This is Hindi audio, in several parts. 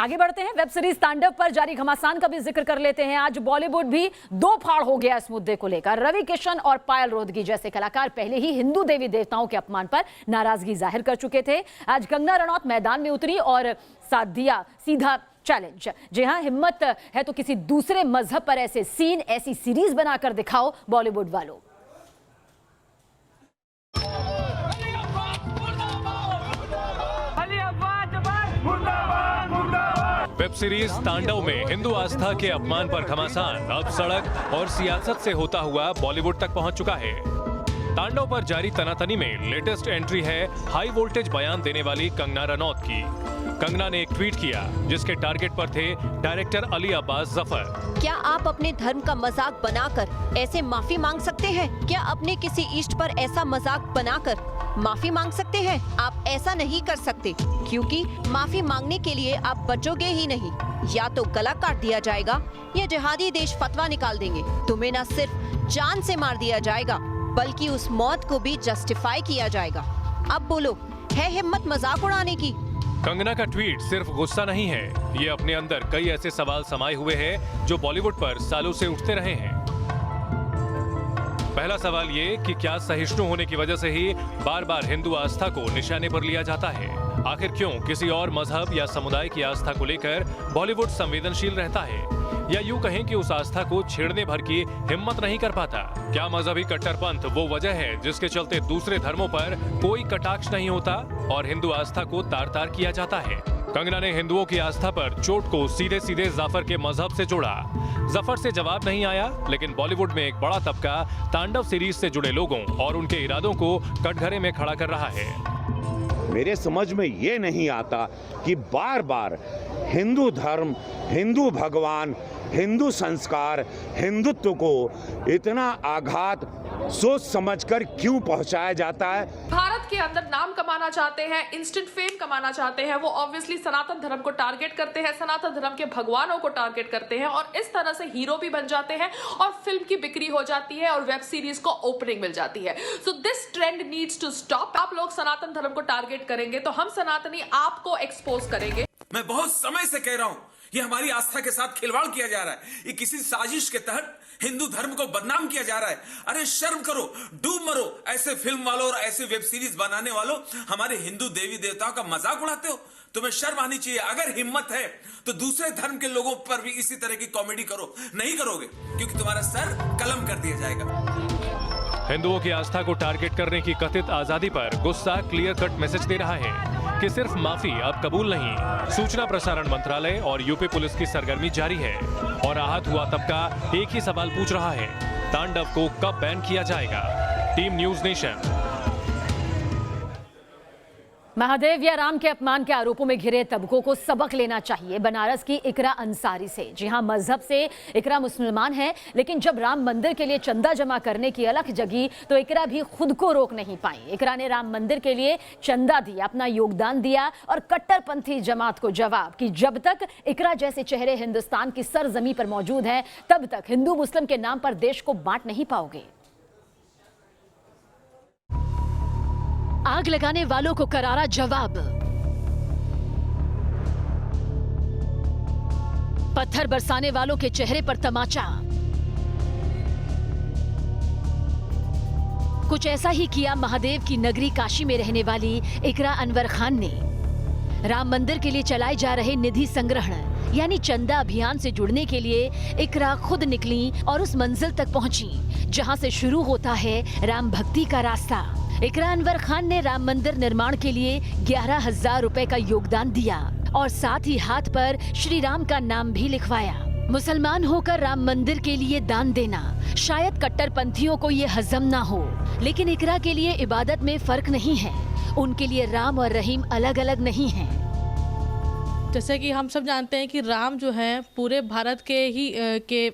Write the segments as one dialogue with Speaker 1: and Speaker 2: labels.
Speaker 1: आगे बढ़ते हैं। वेब सीरीज तांडव पर जारी घमासान का भी जिक्र कर लेते हैं। आज बॉलीवुड भी दो फाड़ हो गया इस मुद्दे को लेकर। रवि किशन और पायल रोहतगी जैसे कलाकार पहले ही हिंदू देवी देवताओं के अपमान पर नाराजगी जाहिर कर चुके थे। आज कंगना रनौत मैदान में उतरी और साथ दिया सीधा चैलेंज। जी हां, हिम्मत है तो किसी दूसरे मजहब पर ऐसे सीन, ऐसी सीरीज बनाकर दिखाओ बॉलीवुड वालों।
Speaker 2: वेब सीरीज तांडव में हिंदू आस्था के अपमान पर घमासान अब सड़क और सियासत से होता हुआ बॉलीवुड तक पहुंच चुका है। तांडव पर जारी तनातनी में लेटेस्ट एंट्री है हाई वोल्टेज बयान देने वाली कंगना रनौत की। कंगना ने एक ट्वीट किया जिसके टारगेट पर थे डायरेक्टर अली अब्बास जफर।
Speaker 3: क्या आप अपने धर्म का मजाक बनाकर ऐसे माफी मांग सकते हैं? क्या अपने किसी इष्ट पर ऐसा मजाक बनाकर माफी मांग सकते हैं? आप ऐसा नहीं कर सकते, क्योंकि माफी मांगने के लिए आप बचोगे ही नहीं। या तो गला काट दिया जाएगा या जिहादी देश फतवा निकाल देंगे। तुम्हें न सिर्फ जान से मार दिया जाएगा बल्कि उस मौत को भी जस्टिफाई किया जाएगा। अब बोलो, है हिम्मत मजाक उड़ाने की?
Speaker 2: कंगना का ट्वीट सिर्फ गुस्सा नहीं है, ये अपने अंदर कई ऐसे सवाल समाये हुए हैं जो बॉलीवुड पर सालों से उठते रहे हैं। पहला सवाल ये कि क्या सहिष्णु होने की वजह से ही बार बार हिंदू आस्था को निशाने पर लिया जाता है? आखिर क्यों किसी और मजहब या समुदाय की आस्था को लेकर बॉलीवुड संवेदनशील रहता है, या यूं कहें कि उस आस्था को छेड़ने भर की हिम्मत नहीं कर पाता? क्या मजहबी कट्टरपंथ वो वजह है जिसके चलते दूसरे धर्मों पर कोई कटाक्ष नहीं होता और हिंदू आस्था को तार तार किया जाता है? कंगना ने हिंदुओं की आस्था पर चोट को सीधे सीधे जाफर के मजहब से जोड़ा। जफर से जवाब नहीं आया, लेकिन बॉलीवुड में एक बड़ा तबका तांडव सीरीज से जुड़े लोगों और उनके इरादों को कटघरे में खड़ा कर रहा है।
Speaker 4: मेरे समझ में ये नहीं आता कि बार बार हिंदू धर्म, हिंदू भगवान, हिंदू संस्कार, हिंदुत्व को इतना आघात सोच समझकर क्यों पहुंचाया जाता है।
Speaker 5: भारत के अंदर नाम कमाना चाहते हैं, इंस्टेंट फेम कमाना चाहते हैं, वो ऑब्वियसली सनातन धर्म को टारगेट करते हैं, सनातन धर्म के भगवानों को टारगेट करते हैं और इस तरह से हीरो भी बन जाते हैं और फिल्म की बिक्री हो जाती है और वेब सीरीज को ओपनिंग मिल जाती है। So this trend needs to stop. आप लोग सनातन धर्म को टारगेट करेंगे तो हम सनातनी आपको एक्सपोज करेंगे।
Speaker 6: मैं बहुत समय से कह रहा हूं, ये हमारी आस्था के साथ खिलवाड़ किया जा रहा है। ये किसी साजिश के तहत हिंदू धर्म को बदनाम किया जा रहा है। अरे शर्म करो, डूब मरो। ऐसे फिल्म वालों और ऐसे वेब सीरीज बनाने वालों हमारे हिंदू देवी देवताओं का मजाक उड़ाते हो। तुम्हें शर्म आनी चाहिए। अगर हिम्मत है तो दूसरे धर्म के लोगों पर भी इसी तरह की कॉमेडी करो। नहीं करोगे क्योंकि तुम्हारा सर कलम कर दिया जाएगा।
Speaker 2: हिंदुओं की आस्था को टारगेट करने की कथित आजादी पर गुस्सा क्लियर कट मैसेज दे रहा है कि सिर्फ माफी अब कबूल नहीं। सूचना प्रसारण मंत्रालय और यूपी पुलिस की सरगर्मी जारी है और आहत हुआ तबका एक ही सवाल पूछ रहा है, तांडव को कब बैन किया जाएगा? Team news nation.
Speaker 1: महादेव या राम के अपमान के आरोपों में घिरे तबकों को सबक लेना चाहिए बनारस की इकरा अंसारी से। जी हां, मजहब से इकरा मुसलमान है, लेकिन जब राम मंदिर के लिए चंदा जमा करने की अलख जगी तो इकरा भी खुद को रोक नहीं पाई। इकरा ने राम मंदिर के लिए चंदा दिया, अपना योगदान दिया और कट्टरपंथी जमात को जवाब कि जब तक इकरा जैसे चेहरे हिंदुस्तान की सरजमी पर मौजूद हैं तब तक हिंदू मुस्लिम के नाम पर देश को बांट नहीं पाओगे। आग लगाने वालों को करारा जवाब। पत्थर बरसाने वालों के चेहरे पर तमाचा। कुछ ऐसा ही किया महादेव की नगरी काशी में रहने वाली इकरा अनवर खान ने। राम मंदिर के लिए चलाए जा रहे निधि संग्रहण यानी चंदा अभियान से जुड़ने के लिए इकरा खुद निकली और उस मंजिल तक पहुंची जहां से शुरू होता है राम भक्ति का रास्ता। इकरा अनवर खान ने राम मंदिर निर्माण के लिए 11,000 रुपए का योगदान दिया और साथ ही हाथ पर श्री राम का नाम भी लिखवाया। मुसलमान होकर राम मंदिर के लिए दान देना शायद कट्टरपंथियों को ये हजम ना हो, लेकिन इकरा के लिए इबादत में फर्क नहीं है। उनके लिए राम और रहीम अलग अलग नहीं हैं।
Speaker 7: जैसे कि हम सब जानते हैं कि राम जो है पूरे भारत के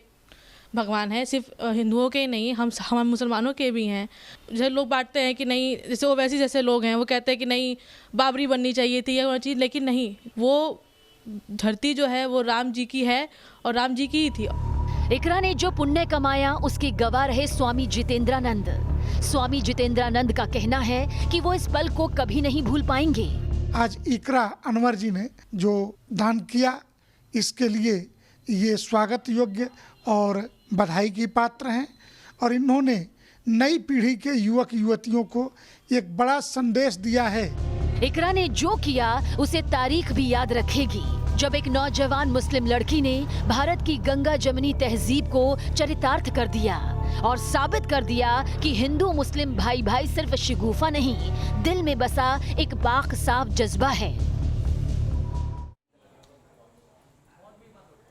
Speaker 7: भगवान है, सिर्फ हिंदुओं के ही नहीं, हम मुसलमानों के भी हैं। जैसे लोग बांटते हैं कि नहीं, जैसे वो वैसे जैसे लोग हैं वो कहते हैं कि नहीं बाबरी बननी चाहिए थी या चीज़, लेकिन नहीं, वो धरती जो है वो राम जी की है और राम जी की ही थी।
Speaker 1: इकरा ने जो पुण्य कमाया उसकी गवाह रहे स्वामी जितेंद्रानंद। स्वामी जितेंद्रानंद का कहना है कि वो इस पल को कभी नहीं भूल पाएंगे।
Speaker 8: आज इकरा अनवर जी ने जो दान किया, इसके लिए ये स्वागत योग्य और बधाई की पात्र हैं और इन्होंने नई पीढ़ी के युवक युवतियों को एक बड़ा संदेश दिया है।
Speaker 1: इकरा ने जो किया उसे तारीख भी याद रखेगी, जब एक नौजवान मुस्लिम लड़की ने भारत की गंगा जमनी तहजीब को चरितार्थ कर दिया और साबित कर दिया कि हिंदू मुस्लिम भाई भाई सिर्फ शिगुफा नहीं, दिल में बसा एक बाखसाब जज्बा है।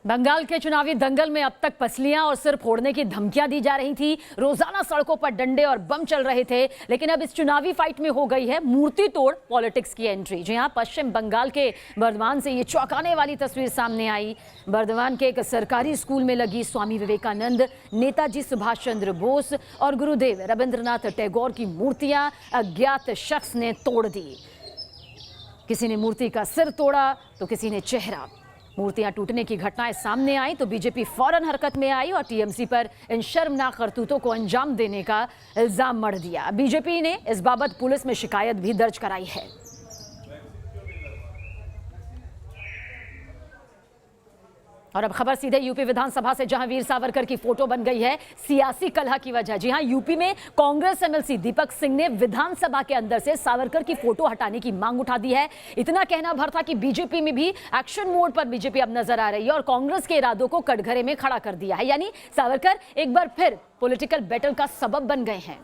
Speaker 1: बंगाल के चुनावी दंगल में अब तक पसलियां और सिर फोड़ने की धमकियां दी जा रही थी, रोजाना सड़कों पर डंडे और बम चल रहे थे, लेकिन अब इस चुनावी फाइट में हो गई है मूर्ति तोड़ पॉलिटिक्स की एंट्री। जी हां, पश्चिम बंगाल के बर्धमान से ये चौंकाने वाली तस्वीर सामने आई। बर्धमान के एक सरकारी स्कूल में लगी स्वामी विवेकानंद, नेताजी सुभाष चंद्र बोस और गुरुदेव रविंद्रनाथ टैगोर की मूर्तियां अज्ञात शख्स ने तोड़ दी। किसी ने मूर्ति का सिर तोड़ा तो किसी ने चेहरा। मूर्तियां टूटने की घटनाएं सामने आई तो बीजेपी फौरन हरकत में आई और टीएमसी पर इन शर्मनाक करतूतों को अंजाम देने का इल्जाम मढ़ दिया। बीजेपी ने इस बाबत पुलिस में शिकायत भी दर्ज कराई है। और अब खबर सीधे यूपी विधानसभा से, जहां वीर सावरकर की फोटो बन गई है सियासी कलह की वजह। जी हां, यूपी में कांग्रेस एमएलसी दीपक सिंह ने विधानसभा के अंदर से सावरकर की फोटो हटाने की मांग उठा दी है। इतना कहना भर था कि बीजेपी में भी एक्शन मोड पर बीजेपी अब नजर आ रही है और कांग्रेस के इरादों को कटघरे में खड़ा कर दिया है। यानी सावरकर एक बार फिर पॉलिटिकल बैटल का सबब बन गए हैं।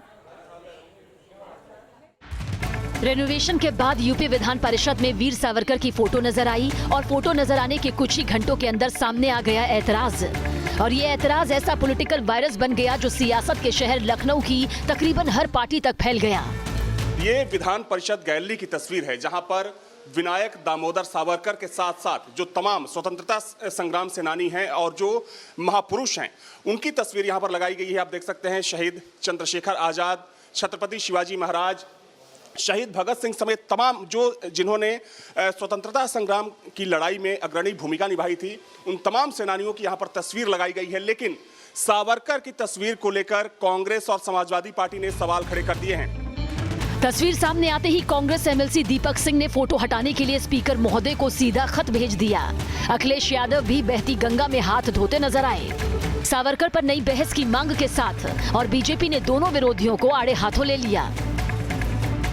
Speaker 1: रेनोवेशन के बाद यूपी विधान परिषद में वीर सावरकर की फोटो नजर आई और फोटो नजर आने के कुछ ही घंटों के अंदर सामने आ गया ऐतराज। और ये ऐतराज ऐसा पॉलिटिकल वायरस बन गया जो सियासत के शहर लखनऊ की तकरीबन हर पार्टी तक फैल गया।
Speaker 9: ये विधान परिषद गैलरी की तस्वीर है जहां पर विनायक दामोदर सावरकर के साथ साथ जो तमाम स्वतंत्रता संग्राम सेनानी हैं और जो महापुरुष हैं उनकी तस्वीर यहां पर लगाई गई है। आप देख सकते हैं शहीद चंद्रशेखर आजाद, छत्रपति शिवाजी महाराज, शहीद भगत सिंह समेत तमाम जिन्होंने स्वतंत्रता संग्राम की लड़ाई में अग्रणी भूमिका निभाई थी, उन तमाम सेनानियों की यहां पर तस्वीर लगाई गई है। लेकिन सावरकर की तस्वीर को लेकर कांग्रेस और समाजवादी पार्टी ने सवाल खड़े कर दिए हैं।
Speaker 1: तस्वीर सामने आते ही कांग्रेस एमएलसी दीपक सिंह ने फोटो हटाने के लिए स्पीकर महोदय को सीधा खत भेज दिया। अखिलेश यादव भी बहती गंगा में हाथ धोते नजर आए। सावरकर पर नई बहस की मांग के साथ और बीजेपी ने दोनों विरोधियों को आड़े हाथों ले लिया।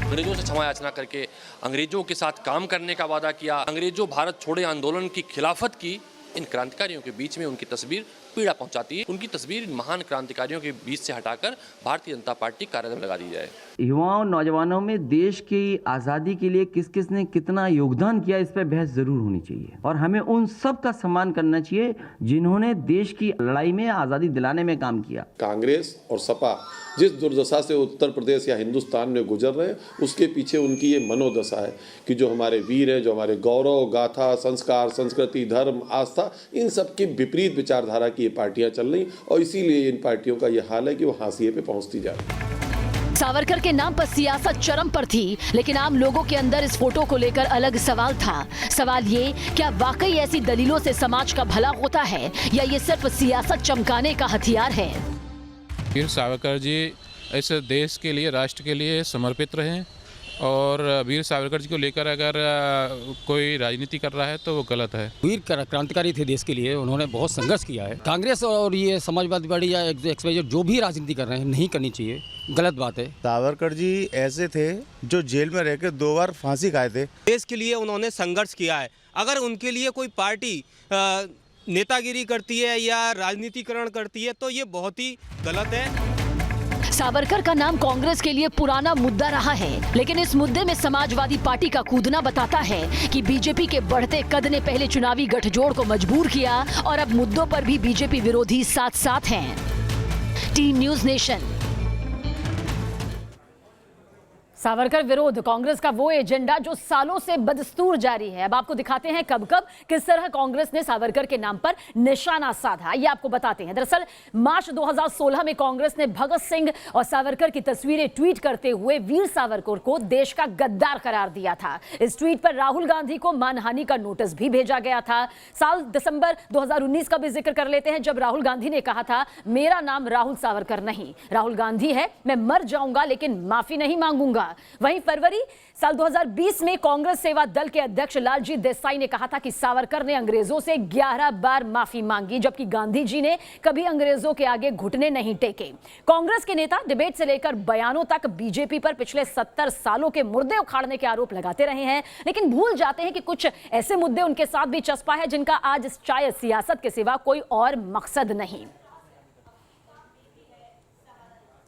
Speaker 10: अंग्रेजों से क्षमा याचना करके अंग्रेजों के साथ काम करने का वादा किया, अंग्रेजों भारत छोड़े आंदोलन की खिलाफत की। इन क्रांतिकारियों के बीच में उनकी तस्वीर पीड़ा पहुंचाती है। उनकी तस्वीर इन महान क्रांतिकारियों के बीच से हटाकर भारतीय जनता पार्टी कार्यालय में लगा दी जाए।
Speaker 11: युवाओं नौजवानों में देश की आज़ादी के लिए किस किस ने कितना योगदान किया, इस पर बहस जरूर होनी चाहिए और हमें उन सब का सम्मान करना चाहिए जिन्होंने देश की लड़ाई में आज़ादी दिलाने में काम किया।
Speaker 12: कांग्रेस और सपा जिस दुर्दशा से उत्तर प्रदेश या हिंदुस्तान में गुजर रहे हैं उसके पीछे उनकी ये मनोदशा है कि जो हमारे वीर हैं, जो हमारे गौरव गाथा, संस्कार, संस्कृति, धर्म, आस्था, इन सब की विपरीत विचारधारा की ये पार्टियां चल रही और इसीलिए इन पार्टियों का ये हाल है कि वो हाशिए पे पहुंचती जा रही।
Speaker 1: सावरकर के नाम पर सियासत चरम पर थी, लेकिन आम लोगों के अंदर इस फोटो को लेकर अलग सवाल था। सवाल ये, क्या वाकई ऐसी दलीलों से समाज का भला होता है या ये सिर्फ सियासत चमकाने का हथियार है?
Speaker 13: वीर सावरकर जी इस देश के लिए, राष्ट्र के लिए समर्पित रहे और वीर सावरकर जी को लेकर अगर कोई राजनीति कर रहा है तो वो गलत है।
Speaker 14: वीर क्रांतिकारी थे देश के लिए, उन्होंने बहुत संघर्ष किया है। कांग्रेस और ये समाजवादी पार्टी या एक्सवाईजेड जो भी राजनीति कर रहे हैं नहीं करनी चाहिए, गलत बात है।
Speaker 15: सावरकर जी ऐसे थे जो जेल में रहकर 2 बार फांसी खाए थे।
Speaker 16: देश के लिए उन्होंने संघर्ष किया है। अगर उनके लिए कोई पार्टी नेतागिरी करती है या राजनीतिकरण करती है तो ये बहुत ही गलत है।
Speaker 1: सावरकर का नाम कांग्रेस के लिए पुराना मुद्दा रहा है, लेकिन इस मुद्दे में समाजवादी पार्टी का कूदना बताता है कि बीजेपी के बढ़ते कद ने पहले चुनावी गठजोड़ को मजबूर किया और अब मुद्दों पर भी बीजेपी विरोधी साथ साथ हैं। Team news nation. सावरकर विरोध कांग्रेस का वो एजेंडा जो सालों से बदस्तूर जारी है। अब आपको दिखाते हैं कब कब किस तरह कांग्रेस ने सावरकर के नाम पर निशाना साधा, ये आपको बताते हैं। दरअसल मार्च 2016 में कांग्रेस ने भगत सिंह और सावरकर की तस्वीरें ट्वीट करते हुए वीर सावरकर को देश का गद्दार करार दिया था। इस ट्वीट पर राहुल गांधी को मानहानि का नोटिस भी भेजा गया था। साल दिसंबर 2019 का भी जिक्र कर लेते हैं, जब राहुल गांधी ने कहा था, मेरा नाम राहुल सावरकर नहीं, राहुल गांधी है, मैं मर जाऊंगा लेकिन माफी नहीं मांगूंगा। वहीं फरवरी साल 2020 में कांग्रेस सेवा दल के अध्यक्ष लालजी देसाई ने कहा था कि सावरकर ने अंग्रेजों से 11 बार माफी मांगी, जबकि गांधी जी ने कभी अंग्रेजों के आगे घुटने नहीं टेके। कांग्रेस के नेता डिबेट से लेकर बयानों तक बीजेपी पर पिछले 70 सालों के मुर्दे उखाड़ने के आरोप लगाते रहे हैं, लेकिन भूल जाते हैं कि कुछ ऐसे मुद्दे उनके साथ भी चस्पा है जिनका आज शायद सियासत के सिवा कोई और मकसद नहीं।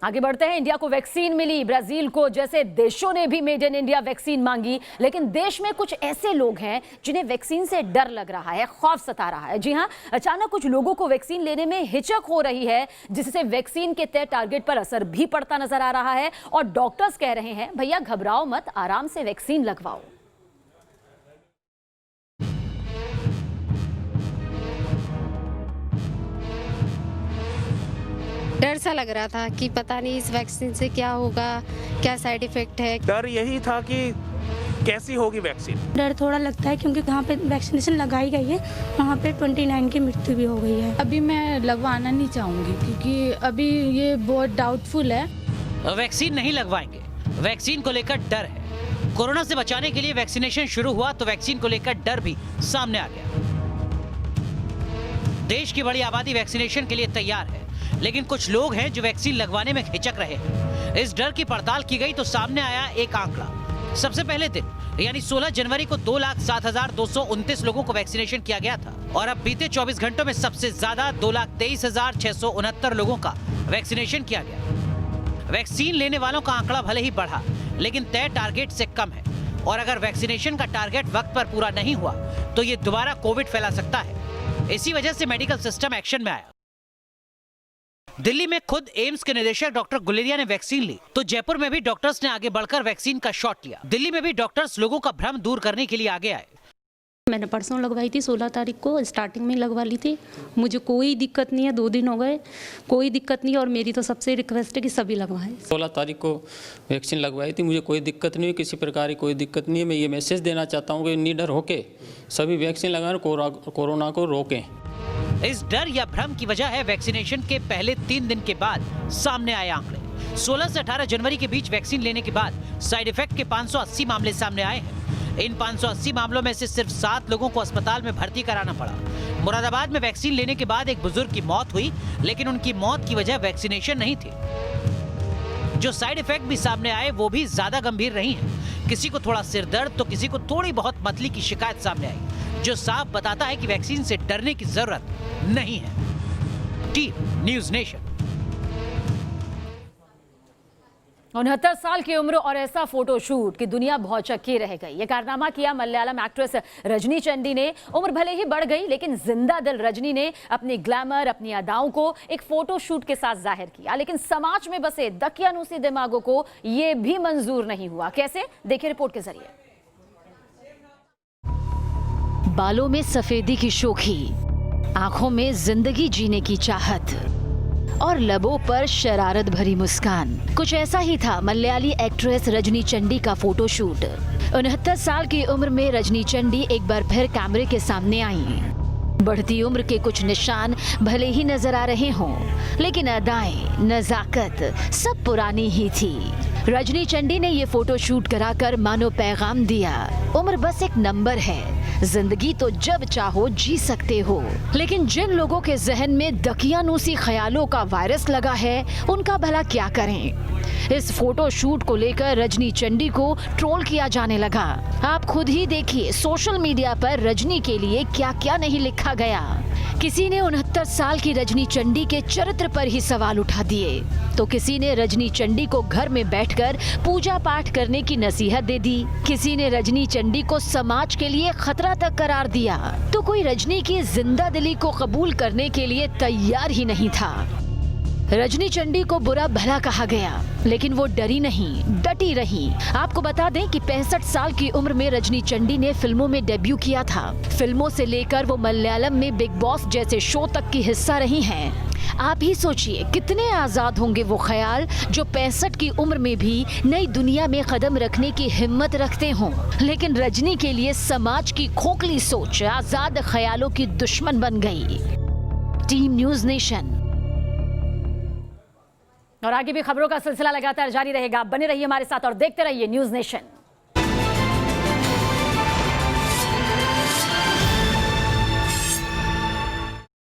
Speaker 1: आगे बढ़ते हैं। इंडिया को वैक्सीन मिली, ब्राजील को जैसे देशों ने भी मेड इन इंडिया वैक्सीन मांगी, लेकिन देश में कुछ ऐसे लोग हैं जिन्हें वैक्सीन से डर लग रहा है, खौफ सता रहा है। जी हां, अचानक कुछ लोगों को वैक्सीन लेने में हिचक हो रही है, जिससे वैक्सीन के तय टारगेट पर असर भी पड़ता नजर आ रहा है। और डॉक्टर्स कह रहे हैं, भैया घबराओ मत, आराम से वैक्सीन लगवाओ।
Speaker 17: डर सा लग रहा था कि पता नहीं इस वैक्सीन से क्या होगा, क्या साइड इफेक्ट है।
Speaker 18: डर यही था कि कैसी होगी वैक्सीन।
Speaker 19: डर थोड़ा लगता है क्योंकि जहाँ पे वैक्सीनेशन लगाई गई है वहाँ पे 29 की मृत्यु भी हो गई है।
Speaker 20: अभी मैं लगवाना नहीं चाहूँगी क्योंकि अभी ये बहुत डाउटफुल है।
Speaker 21: वैक्सीन नहीं लगवाएंगे, वैक्सीन को लेकर डर है। कोरोना से बचाने के लिए वैक्सीनेशन शुरू हुआ तो वैक्सीन को लेकर डर भी सामने आ गया। देश की बड़ी आबादी वैक्सीनेशन के लिए तैयार है, लेकिन कुछ लोग हैं जो वैक्सीन लगवाने में हिचक रहे हैं। इस डर की पड़ताल की गई तो सामने आया एक आंकड़ा। सबसे पहले दिन यानी 16 जनवरी को 2,07,229 लोगों को वैक्सीनेशन किया गया था और अब बीते 24 घंटों में सबसे ज्यादा 2,23,669 लोगों का वैक्सीनेशन किया गया। वैक्सीन लेने वालों का आंकड़ा भले ही बढ़ा, लेकिन तय टारगेट से कम है और अगर वैक्सीनेशन का टारगेट वक्त पर पूरा नहीं हुआ तो ये दोबारा कोविड फैला सकता है। इसी वजह से मेडिकल सिस्टम एक्शन में आया। दिल्ली में खुद एम्स के निदेशक डॉक्टर गुलेरिया ने वैक्सीन ली तो जयपुर में भी डॉक्टर्स ने आगे बढ़कर वैक्सीन का शॉट लिया। दिल्ली में भी डॉक्टर्स लोगों का भ्रम दूर करने के लिए आगे आए।
Speaker 19: मैंने परसों लगवाई थी, 16 तारीख को स्टार्टिंग में लगवा ली थी। मुझे कोई दिक्कत नहीं है, 2 दिन हो गए, कोई दिक्कत नहीं है और मेरी तो सबसे रिक्वेस्ट है कि सभी लगवाएं। 16 तारीख को वैक्सीन लगवाई थी, मुझे कोई दिक्कत नहीं हुई, किसी प्रकार की कोई दिक्कत नहीं है। मैं ये मैसेज देना चाहता हूँ कि निडर होके सभी वैक्सीन लगाएं, कोरोना को रोकें।
Speaker 21: इस डर या भ्रम की वजह है वैक्सीनेशन के पहले 3 दिन के बाद सामने आए आंकड़े। 16 से 18 जनवरी के बीच वैक्सीन लेने के बाद साइड इफेक्ट के 580 मामले सामने आए हैं। इन 580 मामलों में से सिर्फ 7 लोगों को अस्पताल में भर्ती कराना पड़ा। मुरादाबाद में वैक्सीन लेने के बाद एक बुजुर्ग की मौत हुई, लेकिन उनकी मौत की वजह वैक्सीनेशन नहीं थी। जो साइड इफेक्ट भी सामने आए वो भी ज्यादा गंभीर नहीं है। किसी को थोड़ा सिर दर्द तो किसी को थोड़ी बहुत मतली की शिकायत सामने आई, जो साफ बताता है कि वैक्सीन से डरने की जरूरत नहीं है। Team news nation.
Speaker 1: 69 साल की उम्र और ऐसा फोटोशूट कि दुनिया भौचक्की रह गई। ये कारनामा किया मलयालम एक्ट्रेस रजनी चंडी ने। उम्र भले ही बढ़ गई, लेकिन जिंदा दिल रजनी ने अपनी ग्लैमर, अपनी अदाओं को एक फोटोशूट के साथ जाहिर किया। लेकिन समाज में बसे दकियानूसी दिमागों को ये भी मंजूर नहीं हुआ। कैसे, देखिए रिपोर्ट के जरिए। बालों में सफेदी की शोखी, आंखों में जिंदगी जीने की चाहत और लबों पर शरारत भरी मुस्कान। कुछ ऐसा ही था मलयाली एक्ट्रेस रजनी चंडी का फोटोशूट। 69 साल की उम्र में रजनी चंडी एक बार फिर कैमरे के सामने आई। बढ़ती उम्र के कुछ निशान भले ही नजर आ रहे हों, लेकिन अदाएं, नजाकत सब पुरानी ही थी। रजनी चंडी ने ये फोटोशूट कराकर मानो पैगाम दिया, उम्र बस एक नंबर है, जिंदगी तो जब चाहो जी सकते हो। लेकिन जिन लोगों के जहन में दकियानूसी ख्यालों का वायरस लगा है, उनका भला क्या करें। इस फोटो शूट को लेकर रजनी चंडी को ट्रोल किया जाने लगा। आप खुद ही देखिए सोशल मीडिया पर रजनी के लिए क्या क्या नहीं लिखा गया। किसी ने 69 साल की रजनी चंडी के चरित्र पर ही सवाल उठा दिए, तो किसी ने रजनी चंडी को घर में बैठकर पूजा पाठ करने की नसीहत दे दी। किसी ने रजनी चंडी को समाज के लिए खतरा तक करार दिया, तो कोई रजनी की जिंदा दिली को कबूल करने के लिए तैयार ही नहीं था। रजनी चंडी को बुरा भला कहा गया, लेकिन वो डरी नहीं, डटी रही। आपको बता दें कि 65 साल की उम्र में रजनी चंडी ने फिल्मों में डेब्यू किया था। फिल्मों से लेकर वो मलयालम में बिग बॉस जैसे शो तक की हिस्सा रही हैं। आप ही सोचिए कितने आजाद होंगे वो ख्याल जो 65 की उम्र में भी नई दुनिया में कदम रखने की हिम्मत रखते हों। लेकिन रजनी के लिए समाज की खोखली सोच आजाद ख्यालों की दुश्मन बन गई। Team news nation.
Speaker 3: और आगे भी खबरों का सिलसिला लगातार जारी रहेगा। बने रहिए हमारे साथ और देखते रहिए न्यूज़ नेशन।